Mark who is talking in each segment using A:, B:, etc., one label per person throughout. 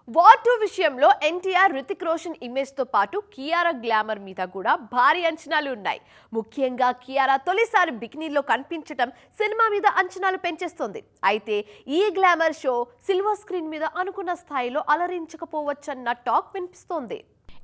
A: War 2 విషయంలో NTR, Hrithik Roshan image తో పాటు కియారా గ్లామర్ మీద కూడా భారీ అంచనాలు ఉన్నాయి. ముఖ్యంగా కియారా తొలిసారి బికినీలో కనిపించడం సినిమా మీద అంచనాలు పెంచేస్తుంది. అయితే ఈ గ్లామర్ షో సిల్వర్ స్క్రీన్ మీద అనుకున్న స్థాయిలో అలరించకపోవచ్చన్న టాక్ వినిపిస్తోంది.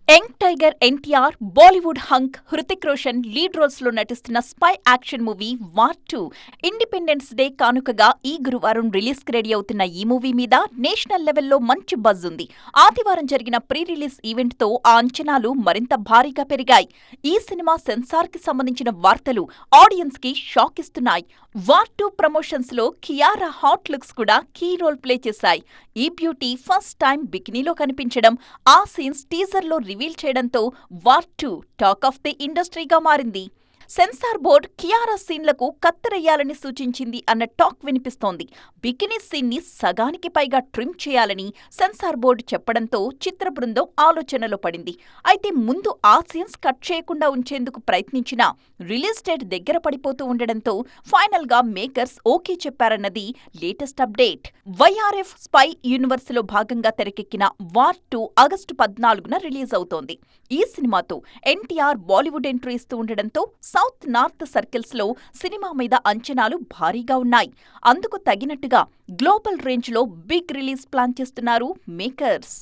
B: Young tiger NTR, Bollywood hunk Hrithik Roshan lead roles లో నటిస్తున్న spy action movie war 2 independence day కానుకగా ఈ గురువారం రిలీజ్ కి రెడీ అవుతున్న ఈ మూవీ మీద నేషనల్ లెవెల్లో మంచి బజ్ ఉంది. ఆదివారం జరిగిన ప్రీ రిలీజ్ ఈవెంట్ తో ఆ అంచనాలు మరింత భారీగా పెరిగాయి. ఈ సినిమా సెన్సార్ కి సంబంధించిన వార్తలు ఆడియన్స్ కి షాక్ ఇస్తున్నాయి. వార్ 2 ప్రమోషన్స్ లో కియారా హాట్ లుక్స్ కూడా కీ రోల్ ప్లే చేశాయి. ఈ బ్యూటీ ఫస్ట్ టైం బికినీలో కనిపించడం, ఆ సీన్స్ టీజర్ లో రివీల్ చేయడంతో వార్ 2 టాక్ ఆఫ్ ది ఇండస్ట్రీగా మారింది. సెన్సార్ బోర్డ్ కియారా సీన్లకు కత్తెరయ్యాలని సూచించింది అన్న టాక్ వినిపిస్తోంది. బికినీ సీన్ ని సగానికి పైగా ట్రిమ్ చేయాలని సెన్సార్ బోర్డు చెప్పడంతో చిత్ర బృందం ఆలోచనలో పడింది. అయితే ముందు ఆ సీన్స్ కట్ చేయకుండా ఉంచేందుకు ప్రయత్నించినా రిలీజ్ డేట్ దగ్గర పడిపోతూ ఉండడంతో ఫైనల్ గా మేకర్స్ ఓకే చెప్పారన్నది latest update. YRF spy universe లో భాగంగా తెరకెక్కిన వార్ 2 ఆగస్టు 14న రిలీజ్ అవుతోంది. ఈ సినిమాతో ఎన్టీఆర్ బాలీవుడ్ ఎంట్రీ ఇస్తూ ఉండడంతో సౌత్ నార్త్ సర్కిల్స్ లో సినిమా మీద అంచనాలు భారీగా ఉన్నాయి. అందుకు తగినట్టుగా గ్లోబల్ రేంజ్ లో బిగ్ రిలీజ్ ప్లాన్ చేస్తున్నారు మేకర్స్.